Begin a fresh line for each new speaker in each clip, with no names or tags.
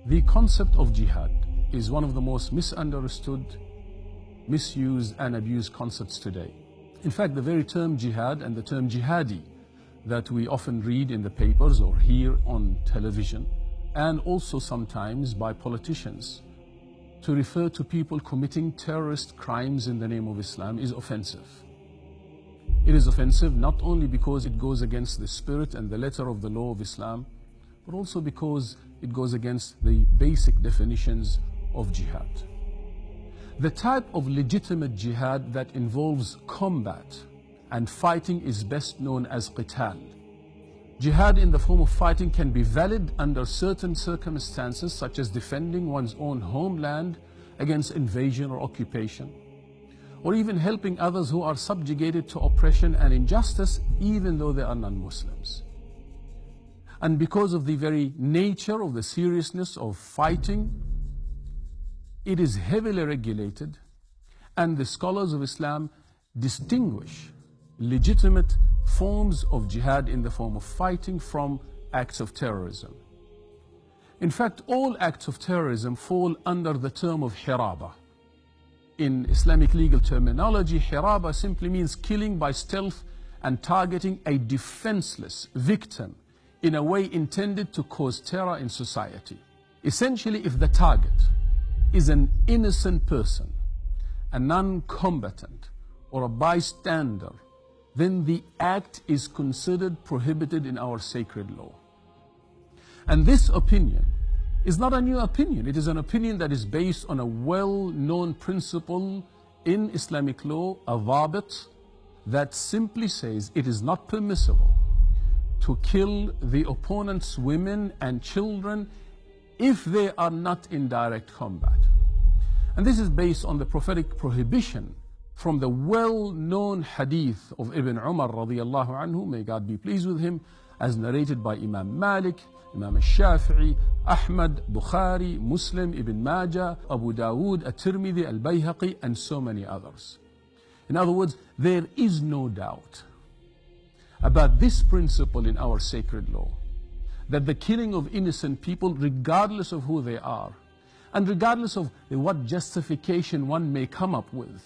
The concept of jihad is one of the most misunderstood, misused and abused concepts today. In fact, the very term jihad and the term jihadi that we often read in the papers or hear on television, and also sometimes by politicians, to refer to people committing terrorist crimes in the name of Islam is offensive. It is offensive not only because it goes against the spirit and the letter of the law of Islam, but also because it goes against the basic definitions of jihad. The type of legitimate jihad that involves combat and fighting is best known as qital. Jihad in the form of fighting can be valid under certain circumstances, such as defending one's own homeland against invasion or occupation, or even helping others who are subjugated to oppression and injustice, even though they are non-Muslims. And because of the very nature of the seriousness of fighting, it is heavily regulated, and the scholars of Islam distinguish legitimate forms of jihad in the form of fighting from acts of terrorism. In fact, all acts of terrorism fall under the term of hiraba. In Islamic legal terminology, hiraba simply means killing by stealth and targeting a defenseless victim in a way intended to cause terror in society. Essentially, if the target is an innocent person, a non-combatant, or a bystander, then the act is considered prohibited in our sacred law. And this opinion is not a new opinion. It is an opinion that is based on a well-known principle in Islamic law, a dhabit, that simply says it is not permissible to kill the opponent's women and children if they are not in direct combat. And this is based on the prophetic prohibition from the well-known hadith of Ibn Umar radiyallahu anhu, may God be pleased with him, as narrated by Imam Malik, Imam al-Shafi'i, Ahmad, Bukhari, Muslim, Ibn Majah, Abu Dawood, At-Tirmidhi, Al-Bayhaqi, and so many others. In other words, there is no doubt about this principle in our sacred law, that the killing of innocent people, regardless of who they are, and regardless of what justification one may come up with,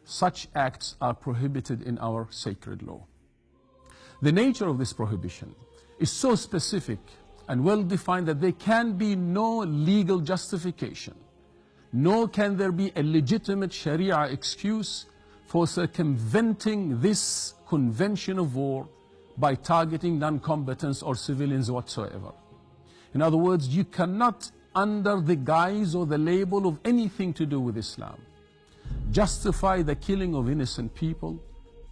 such acts are prohibited in our sacred law. The nature of this prohibition is so specific and well defined that there can be no legal justification, nor can there be a legitimate Sharia excuse for circumventing this convention of war by targeting non-combatants or civilians whatsoever. In other words, you cannot, under the guise or the label of anything to do with Islam, justify the killing of innocent people,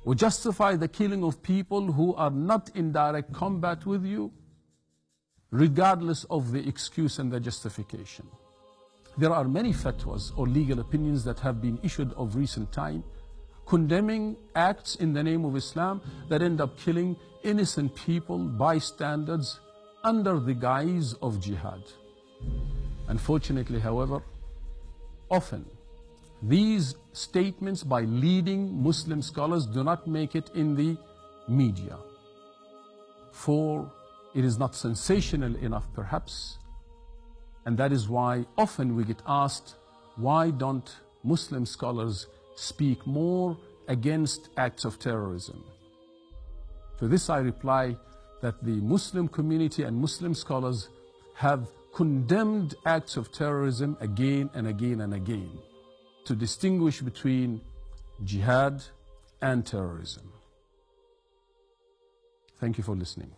or justify the killing of people who are not in direct combat with you, regardless of the excuse and the justification. There are many fatwas or legal opinions that have been issued of recent time condemning acts in the name of Islam that end up killing innocent people, bystanders, under the guise of jihad. Unfortunately, however, often these statements by leading Muslim scholars do not make it in the media, for it is not sensational enough perhaps, and that is why often we get asked, why don't Muslim scholars speak more against acts of terrorism? To this I reply that the Muslim community and Muslim scholars have condemned acts of terrorism again and again and again, to distinguish between jihad and terrorism. Thank you for listening.